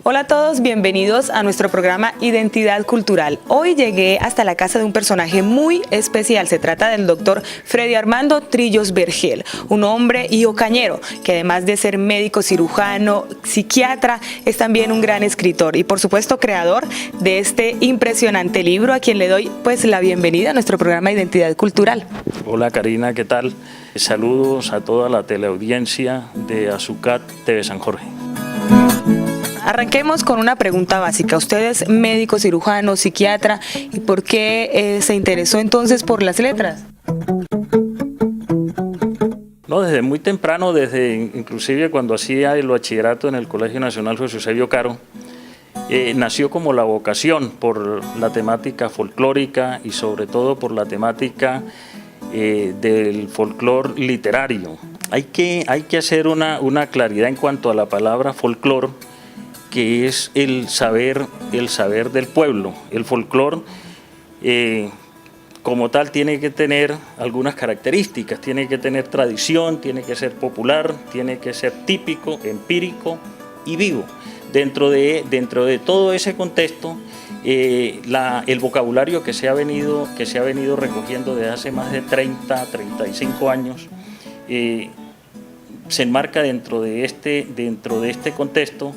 Hola a todos, bienvenidos a nuestro programa Identidad Cultural. Hoy llegué hasta la casa de un personaje muy especial. Se trata del doctor Freddy Armando Trillos Vergel, un hombre y ocañero que además de ser médico, cirujano, psiquiatra, es también un gran escritor y por supuesto creador de este impresionante libro, a quien le doy pues la bienvenida a nuestro programa Identidad Cultural. Hola Karina, ¿qué tal? Saludos a toda la teleaudiencia de Azucat TV San Jorge. Arranquemos con una pregunta básica. Usted es médico, cirujano, psiquiatra, ¿y por qué se interesó entonces por las letras? No, desde muy temprano, desde inclusive cuando hacía el bachillerato en el Colegio Nacional José Eusebio Caro, nació como la vocación por la temática folclórica y sobre todo por la temática del folclor literario. Hay que hacer una claridad en cuanto a la palabra folclor, que es el saber del pueblo. El folclor como tal tiene que tener algunas características, tiene que tener tradición, tiene que ser popular, tiene que ser típico, empírico y vivo. Dentro de todo ese contexto, el vocabulario que se ha venido recogiendo desde hace más de 35 años, se enmarca dentro de este contexto,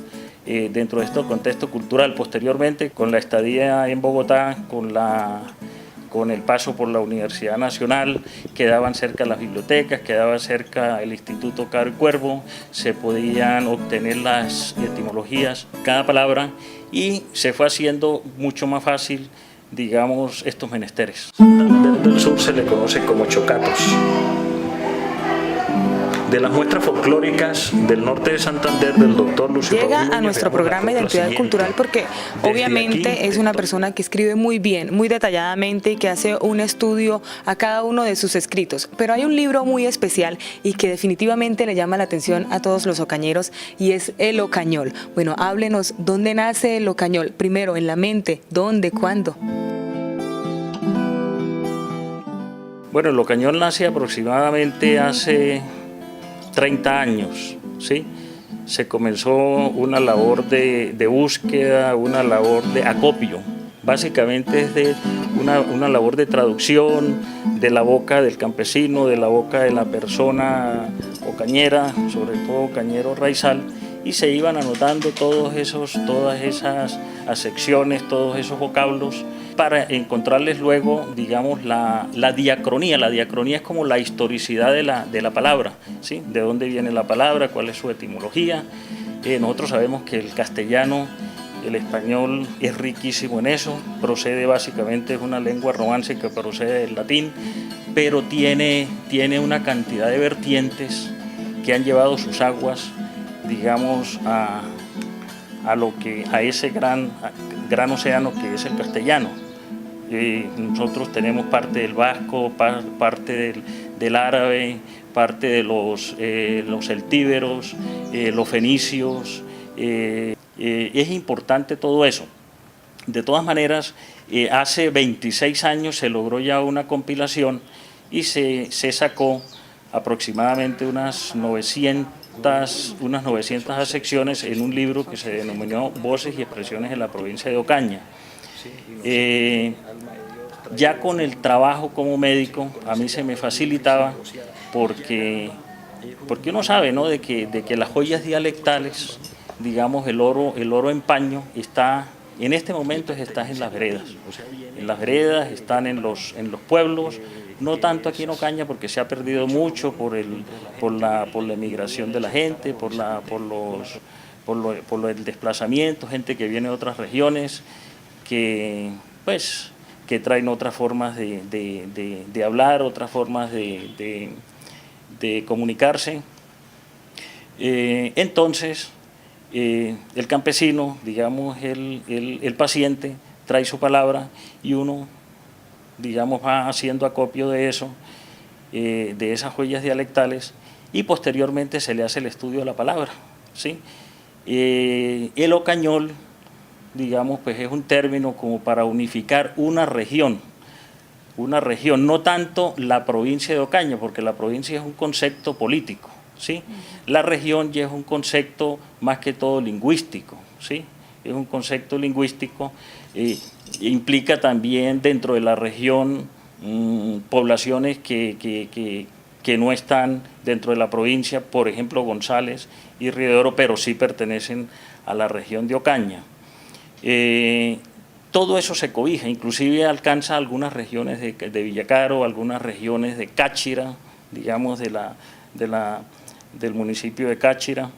dentro de este contexto cultural. Posteriormente, con la estadía en Bogotá, con el paso por la Universidad Nacional, quedaban cerca las bibliotecas, quedaba cerca el Instituto Caro y Cuervo, se podían obtener las etimologías, cada palabra, y se fue haciendo mucho más fácil, digamos, estos menesteres. Del sur se le conoce como chocatos. De las muestras folclóricas del norte de Santander, del doctor Lucio Llega a nuestro programa Identidad Cultural porque obviamente es una persona que escribe muy bien, muy detalladamente y que hace un estudio a cada uno de sus escritos. Pero hay un libro muy especial y que definitivamente le llama la atención a todos los ocañeros y es El Ocañol. Bueno, háblenos, ¿dónde nace el ocañol? Primero, en la mente, ¿dónde, cuándo? Bueno, el ocañol nace aproximadamente hace 30 años, ¿sí? Se comenzó una labor de búsqueda, una labor de acopio. Básicamente es de una labor de traducción de la boca del campesino, de la boca de la persona ocañera, sobre todo ocañero raizal, y se iban anotando todas esas acepciones, todos esos vocablos, para encontrarles luego, digamos, la diacronía. La diacronía es como la historicidad de la palabra, ¿sí? De dónde viene la palabra, cuál es su etimología. Nosotros sabemos que el castellano, el español es riquísimo en eso, procede básicamente, es una lengua romance que procede del latín, pero tiene una cantidad de vertientes que han llevado sus aguas, digamos, a ese gran océano que es el castellano. Nosotros tenemos parte del vasco, parte del árabe, parte de los celtíberos, los fenicios. Es importante todo eso. De todas maneras, hace 26 años se logró ya una compilación y se sacó aproximadamente unas 900 acepciones en un libro que se denominó Voces y Expresiones en la provincia de Ocaña. Ya con el trabajo como médico a mí se me facilitaba porque uno sabe, ¿no?, de que las joyas dialectales, digamos, el oro en paño está en este momento está en las veredas, están en los pueblos, no tanto aquí en Ocaña porque se ha perdido mucho por la emigración de la gente, por el desplazamiento, gente que viene de otras regiones, que traen otras formas de hablar, otras formas de comunicarse. Entonces, el campesino, digamos, el paciente, trae su palabra y uno, digamos, va haciendo acopio de eso, de esas huellas dialectales, y posteriormente se le hace el estudio de la palabra, ¿sí? El ocañol, digamos, pues es un término como para unificar una región, no tanto la provincia de Ocaña, porque la provincia es un concepto político, ¿sí? La región ya es un concepto más que todo lingüístico, ¿sí? es un concepto lingüístico, implica también dentro de la región poblaciones que no están dentro de la provincia, por ejemplo González y Río de Oro, pero sí pertenecen a la región de Ocaña. Todo eso se cobija, inclusive alcanza algunas regiones de Villacaro, algunas regiones de Cáchira, digamos del municipio de Cáchira,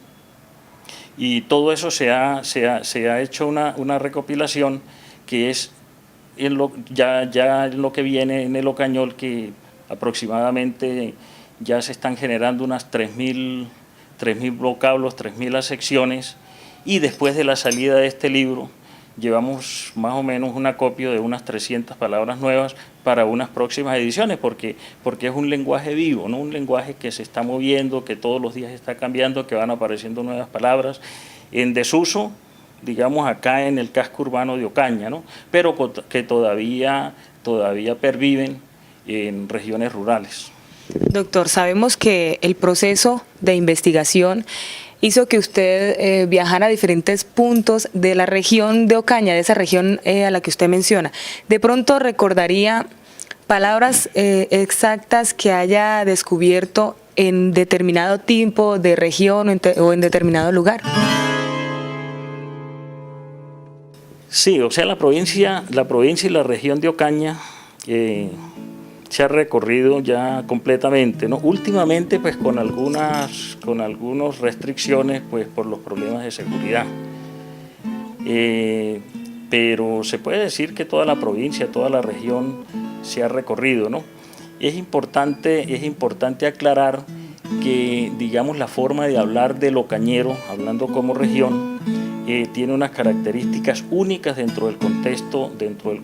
y todo eso se ha hecho una recopilación que es ya en lo que viene en el Ocañol, que aproximadamente ya se están generando unas 3.000 vocablos, 3.000 acepciones, y después de la salida de este libro llevamos más o menos una copia de unas 300 palabras nuevas para unas próximas ediciones, porque es un lenguaje vivo, ¿no? Un lenguaje que se está moviendo, que todos los días está cambiando, que van apareciendo nuevas palabras en desuso, digamos acá en el casco urbano de Ocaña, ¿no? Pero que todavía perviven en regiones rurales. Doctor, sabemos que el proceso de investigación hizo que usted viajara a diferentes puntos de la región de Ocaña, de esa región a la que usted menciona. ¿De pronto recordaría palabras exactas que haya descubierto en determinado tipo de región o en determinado lugar? Sí, o sea, la provincia y la región de Ocaña se ha recorrido ya completamente, ¿no? Últimamente pues con algunas restricciones pues por los problemas de seguridad, pero se puede decir que toda la provincia, toda la región se ha recorrido, ¿no? Es importante aclarar que, digamos, la forma de hablar del ocañero, hablando como región, tiene unas características únicas dentro del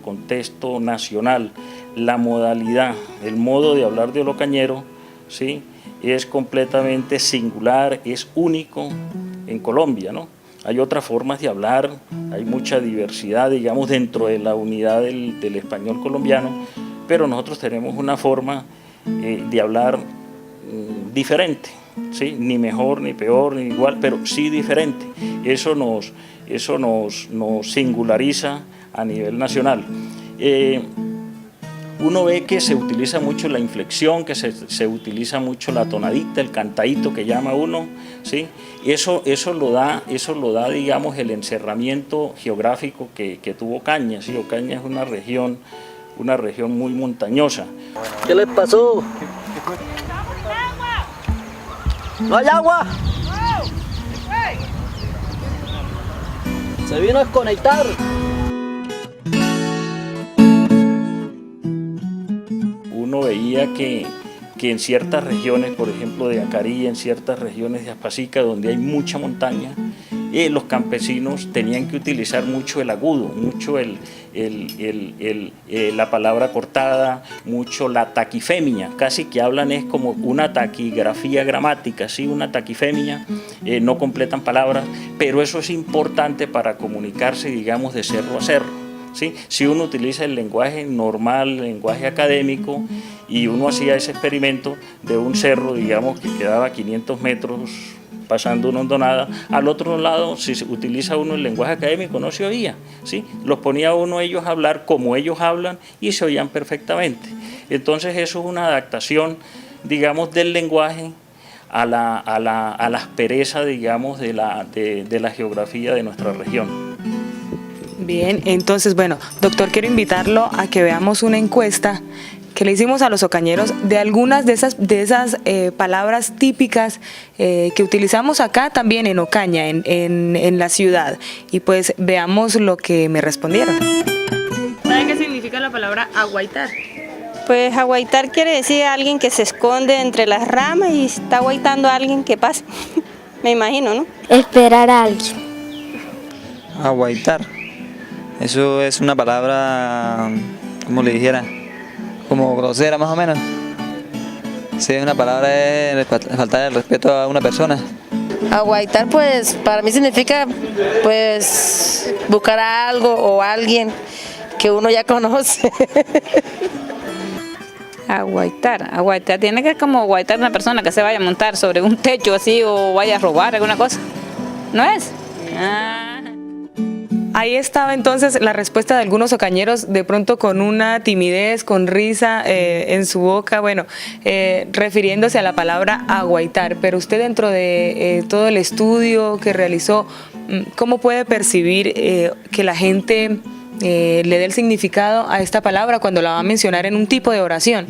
contexto nacional. La modalidad, el modo de hablar del ocañero, ¿sí?, es completamente singular, es único en Colombia, ¿no? Hay otras formas de hablar, hay mucha diversidad, digamos, dentro de la unidad del español colombiano, pero nosotros tenemos una forma de hablar diferente, ¿sí? Ni mejor, ni peor, ni igual, pero sí diferente. Eso nos singulariza a nivel nacional. Uno ve que se utiliza mucho la inflexión, que se utiliza mucho la tonadita, el cantadito que llama uno, ¿sí? Eso lo da, digamos, el encerramiento geográfico que tuvo Ocaña, ¿sí? Ocaña es una región muy montañosa. ¿Qué les pasó? ¿No hay agua? Se vino a desconectar. Uno veía que en ciertas regiones, por ejemplo de Acarí, en ciertas regiones de Aspasica, donde hay mucha montaña, los campesinos tenían que utilizar mucho el agudo, mucho la palabra cortada, mucho la taquifemia, casi que hablan es como una taquigrafía gramática, ¿sí? Una taquifemia, no completan palabras, pero eso es importante para comunicarse, digamos, de cerro a cerro. ¿Sí? Si uno utiliza el lenguaje normal, el lenguaje académico, y uno hacía ese experimento de un cerro, digamos, que quedaba a 500 metros pasando una hondonada, al otro lado, si se utiliza uno el lenguaje académico, no se oía, ¿sí? Los ponía uno ellos a hablar como ellos hablan y se oían perfectamente. Entonces eso es una adaptación, digamos, del lenguaje a la aspereza, digamos, de la geografía de nuestra región. Bien, entonces, bueno, doctor, quiero invitarlo a que veamos una encuesta que le hicimos a los ocañeros de algunas de esas palabras típicas que utilizamos acá también en Ocaña, en la ciudad. Y pues veamos lo que me respondieron. ¿Sabe qué significa la palabra aguaitar? Pues aguaitar quiere decir a alguien que se esconde entre las ramas y está aguaitando a alguien que pasa. Me imagino, ¿no? Esperar a alguien. Aguaitar. Eso es una palabra, como le dijera, como grosera más o menos. Sí, es una palabra de faltar el respeto a una persona. Aguaitar, pues, para mí significa, pues, buscar a algo o a alguien que uno ya conoce. Aguaitar tiene que ser como aguaitar una persona que se vaya a montar sobre un techo así o vaya a robar alguna cosa. ¿No es? Ahí estaba entonces la respuesta de algunos ocañeros, de pronto con una timidez, con risa en su boca, bueno, refiriéndose a la palabra aguaitar. Pero usted, dentro de todo el estudio que realizó, ¿cómo puede percibir que la gente le dé el significado a esta palabra cuando la va a mencionar en un tipo de oración?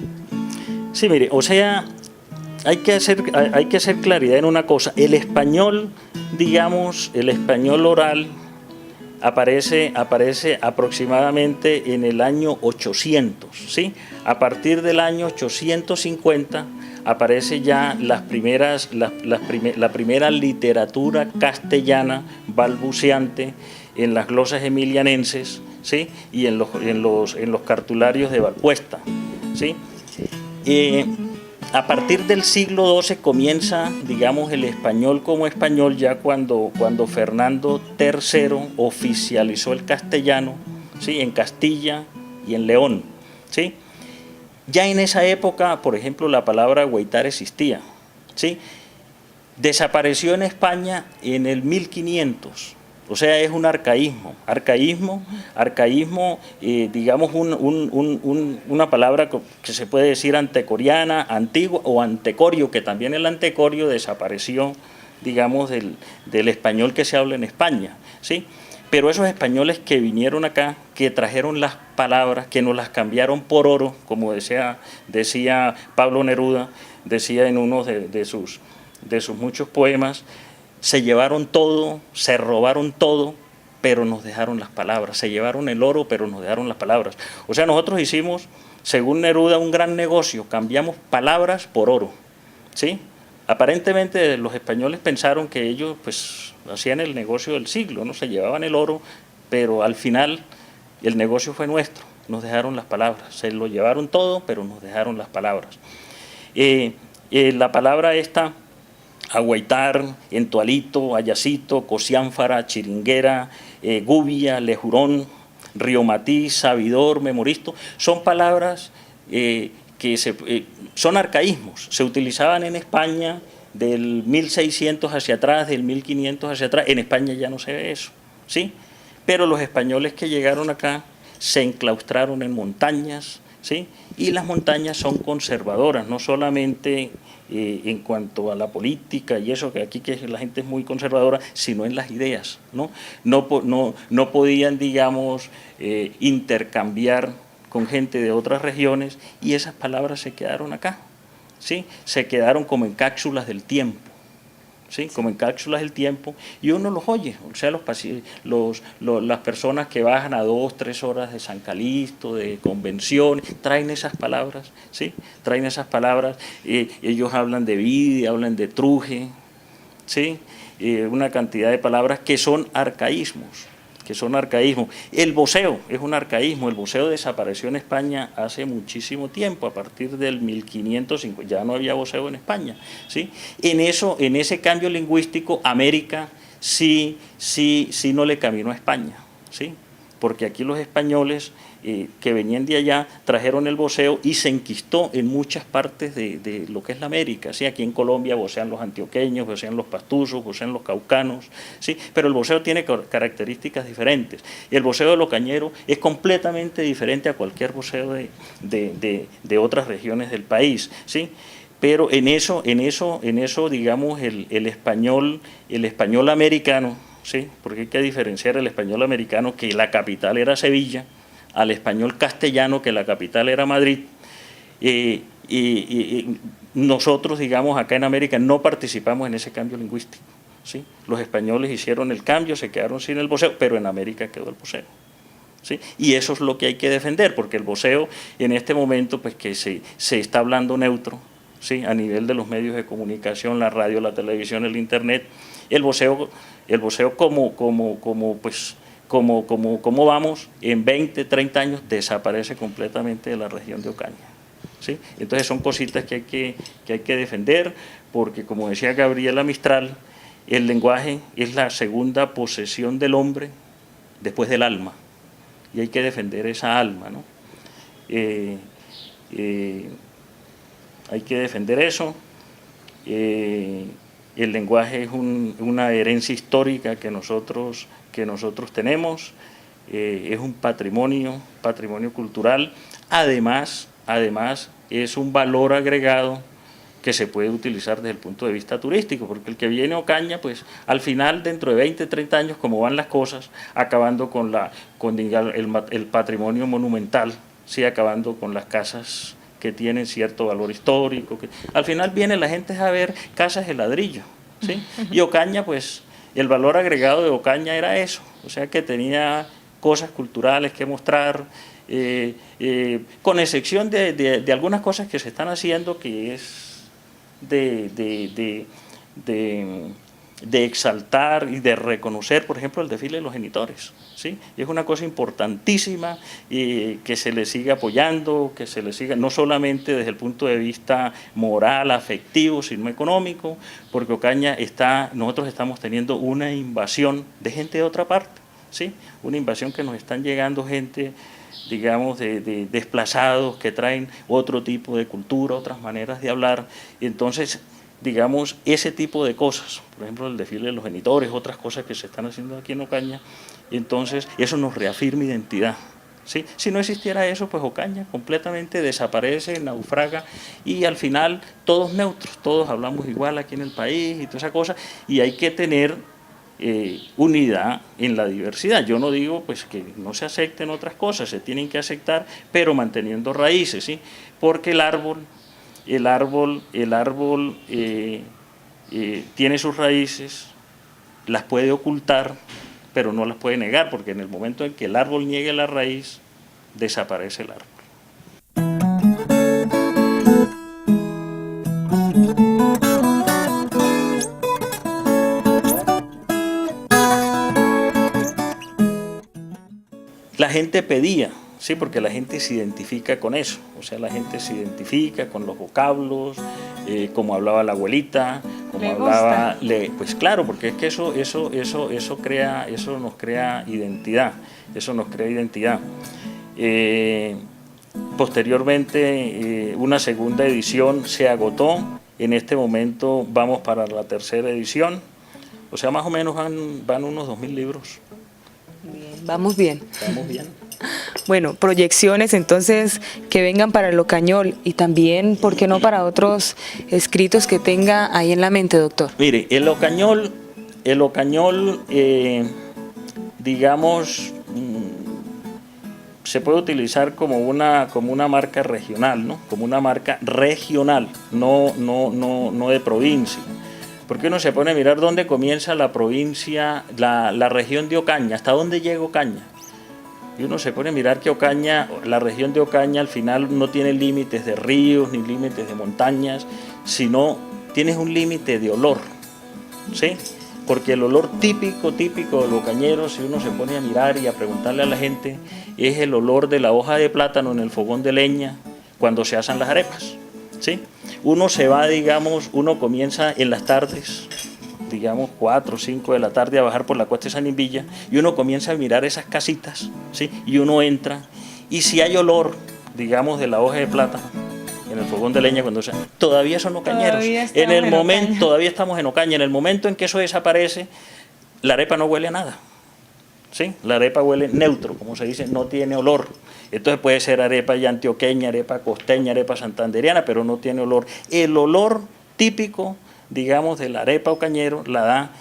Sí, mire, o sea, hay que hacer claridad en una cosa. El español, digamos, el español oral aparece aproximadamente en el año 800, ¿sí? A partir del año 850 aparece ya la primera literatura castellana balbuceante en las glosas emilianenses, ¿sí? Y en los cartularios de Valpuesta, ¿sí? A partir del siglo XII comienza, digamos, el español como español, ya cuando Fernando III oficializó el castellano, ¿sí? En Castilla y en León, ¿sí? Ya en esa época, por ejemplo, la palabra aguaitar existía, ¿sí? Desapareció en España en el 1500. O sea, es un arcaísmo, digamos, una palabra que se puede decir antecoriana, antigua o antecorio, que también el antecorio desapareció, digamos, del español que se habla en España, ¿sí? Pero esos españoles que vinieron acá, que trajeron las palabras, que nos las cambiaron por oro, como decía Pablo Neruda, decía en uno de sus muchos poemas, se llevaron todo, se robaron todo, pero nos dejaron las palabras. Se llevaron el oro, pero nos dejaron las palabras. O sea, nosotros hicimos, según Neruda, un gran negocio. Cambiamos palabras por oro, ¿sí? Aparentemente los españoles pensaron que ellos pues hacían el negocio del siglo, ¿no? Se llevaban el oro, pero al final el negocio fue nuestro. Nos dejaron las palabras. Se lo llevaron todo, pero nos dejaron las palabras. La palabra esta, aguaitar, entualito, ayacito, cociánfara, chiringuera, gubia, lejurón, riomatí, sabidor, memoristo, son palabras son arcaísmos, se utilizaban en España del 1600 hacia atrás, del 1500 hacia atrás. En España ya no se ve eso, ¿sí? Pero los españoles que llegaron acá se enclaustraron en montañas, ¿sí? Y las montañas son conservadoras, no solamente en cuanto a la política y eso, que aquí que la gente es muy conservadora, sino en las ideas, ¿no? No podían, digamos, intercambiar con gente de otras regiones, y esas palabras se quedaron acá, ¿sí? Se quedaron como en cápsulas del tiempo, ¿sí? Como en cápsulas del tiempo, y uno los oye. O sea, las personas que bajan a 2-3 horas de San Calixto, de convención, traen esas palabras, ¿sí? Traen esas palabras, ellos hablan de vida, hablan de truje, ¿sí? Una cantidad de palabras que son arcaísmos. El voceo es un arcaísmo. El voceo desapareció en España hace muchísimo tiempo, a partir del 1550, ya no había voceo en España, ¿sí? En ese cambio lingüístico, América sí no le caminó a España, ¿sí? Porque aquí los españoles que venían de allá trajeron el voceo y se enquistó en muchas partes de lo que es la América, ¿sí? Aquí en Colombia vocean los antioqueños, vocean los pastusos, vocean los caucanos, ¿sí? Pero el voceo tiene características diferentes, y el voceo del ocañero es completamente diferente a cualquier voceo de otras regiones del país, ¿sí? Pero en eso digamos, el español americano, ¿sí? Porque hay que diferenciar el español americano, que la capital era Sevilla, al español castellano, que la capital era Madrid. Y nosotros, digamos, acá en América no participamos en ese cambio lingüístico, ¿sí? Los españoles hicieron el cambio, se quedaron sin el voceo, pero en América quedó el voceo, ¿sí? Y eso es lo que hay que defender, porque el voceo en este momento, pues, que se está hablando neutro, ¿sí? A nivel de los medios de comunicación, la radio, la televisión, el internet, el voceo como vamos, en 20, 30 años desaparece completamente de la región de Ocaña, ¿sí? Entonces son cositas que hay que defender, porque, como decía Gabriela Mistral, el lenguaje es la segunda posesión del hombre después del alma, y hay que defender esa alma, ¿no? Hay que defender eso. el lenguaje es una herencia histórica que nosotros tenemos, es un patrimonio cultural, además es un valor agregado que se puede utilizar desde el punto de vista turístico, porque el que viene a Ocaña, pues al final, dentro de 20, 30 años, como van las cosas, acabando con el patrimonio monumental, sí, acabando con las casas que tienen cierto valor histórico, que al final viene la gente a ver casas de ladrillo, ¿sí? Y Ocaña, pues el valor agregado de Ocaña era eso, o sea que tenía cosas culturales que mostrar, con excepción de algunas cosas que se están haciendo, que es de exaltar y de reconocer, por ejemplo, el desfile de los genitores, ¿sí? Es una cosa importantísima, que se le siga apoyando, que se le siga, no solamente desde el punto de vista moral, afectivo, sino económico, porque Ocaña nosotros estamos teniendo una invasión de gente de otra parte, ¿sí? Una invasión que nos están llegando gente, digamos, de desplazados que traen otro tipo de cultura, otras maneras de hablar, y entonces, digamos, ese tipo de cosas, por ejemplo, el desfile de los genitores, otras cosas que se están haciendo aquí en Ocaña, y entonces eso nos reafirma identidad, ¿sí? Si no existiera eso, pues Ocaña completamente desaparece, naufraga, y al final todos neutros, todos hablamos igual aquí en el país y toda esa cosa, y hay que tener unidad en la diversidad. Yo no digo pues que no se acepten otras cosas, se tienen que aceptar, pero manteniendo raíces, ¿sí? Porque el árbol tiene sus raíces, las puede ocultar, pero no las puede negar, porque en el momento en que el árbol niegue la raíz, desaparece el árbol. La gente pedía, sí, porque la gente se identifica con eso, o sea, la gente se identifica con los vocablos, como hablaba la abuelita, como hablaba, pues claro, porque es que eso nos crea identidad, Posteriormente, una segunda edición se agotó, en este momento vamos para la tercera edición, o sea, más o menos van unos 2000 libros. Bien, vamos bien. Vamos bien. Bueno, proyecciones entonces que vengan para el Ocañol y también, ¿por qué no para otros escritos que tenga ahí en la mente, doctor? Mire, el Ocañol, digamos, se puede utilizar como una marca regional, ¿no? Como una marca regional, no de provincia. Porque uno se pone a mirar dónde comienza la provincia, la región de Ocaña, hasta dónde llega Ocaña. Y uno se pone a mirar que Ocaña, la región de Ocaña al final no tiene límites de ríos ni límites de montañas, sino tienes un límite de olor, ¿sí? Porque el olor típico del ocañero, si uno se pone a mirar y a preguntarle a la gente, es el olor de la hoja de plátano en el fogón de leña cuando se asan las arepas, ¿sí? Uno se va, digamos, uno comienza en las tardes, digamos 4 o 5 de la tarde a bajar por la cuesta de San Invilla y uno comienza a mirar esas casitas, ¿sí? Y uno entra y si hay olor, digamos, de la hoja de plátano en el fogón de leña cuando todavía son ocañeros. En el momento, todavía estamos en Ocaña, en el momento en que eso desaparece, la arepa no huele a nada, ¿sí? La arepa huele neutro, como se dice, no tiene olor. Entonces puede ser arepa ya antioqueña, arepa costeña, arepa santandereana, pero no tiene olor. El olor típico, digamos, de la arepa ocañero la da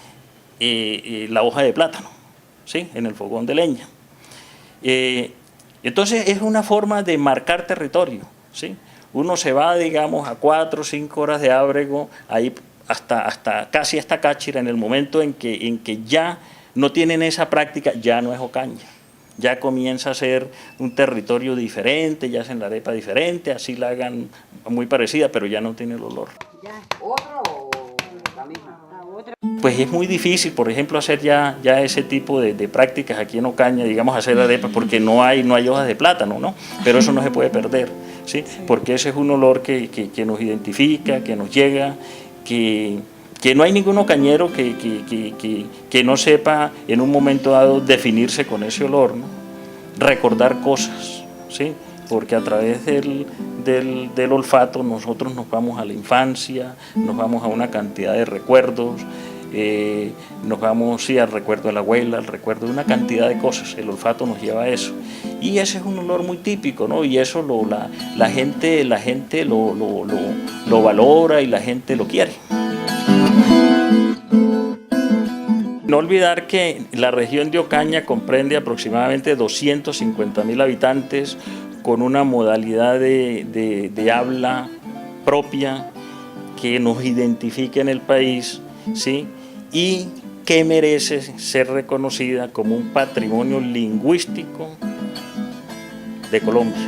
la hoja de plátano, ¿sí? En el fogón de leña. Entonces es una forma de marcar territorio, ¿sí? Uno se va, digamos, a 4 o 5 horas de Ábrego, ahí casi hasta Cáchira, en el momento en que ya no tienen esa práctica, ya no es Ocaña. Ya comienza a ser un territorio diferente, ya hacen la arepa diferente, así la hagan muy parecida, pero ya no tiene el olor. Pues es muy difícil, por ejemplo, hacer ya ese tipo de prácticas aquí en Ocaña, digamos, hacer arepas, porque no hay hojas de plátano, ¿no? Pero eso no se puede perder, ¿sí? Porque ese es un olor que nos identifica, que nos llega, que no hay ningún ocañero que no sepa en un momento dado definirse con ese olor, ¿no? Recordar cosas, ¿sí? porque a través del olfato nosotros nos vamos a la infancia, nos vamos a una cantidad de recuerdos, nos vamos sí, al recuerdo de la abuela, al recuerdo de una cantidad de cosas. El olfato nos lleva a eso, y ese es un olor muy típico, ¿no? Y eso la gente lo valora y la gente lo quiere. No olvidar que la región de Ocaña comprende aproximadamente 250.000 habitantes con una modalidad de habla propia que nos identifique en el país, ¿sí? Y que merece ser reconocida como un patrimonio lingüístico de Colombia.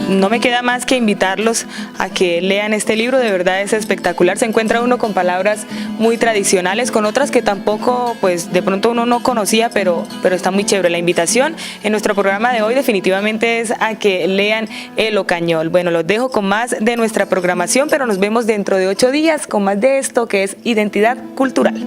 No me queda más que invitarlos a que lean este libro, de verdad es espectacular. Se encuentra uno con palabras muy tradicionales, con otras que tampoco, pues de pronto uno no conocía, pero está muy chévere. La invitación en nuestro programa de hoy definitivamente es a que lean El Ocañol. Bueno, los dejo con más de nuestra programación, pero nos vemos dentro de 8 días con más de esto que es Identidad Cultural.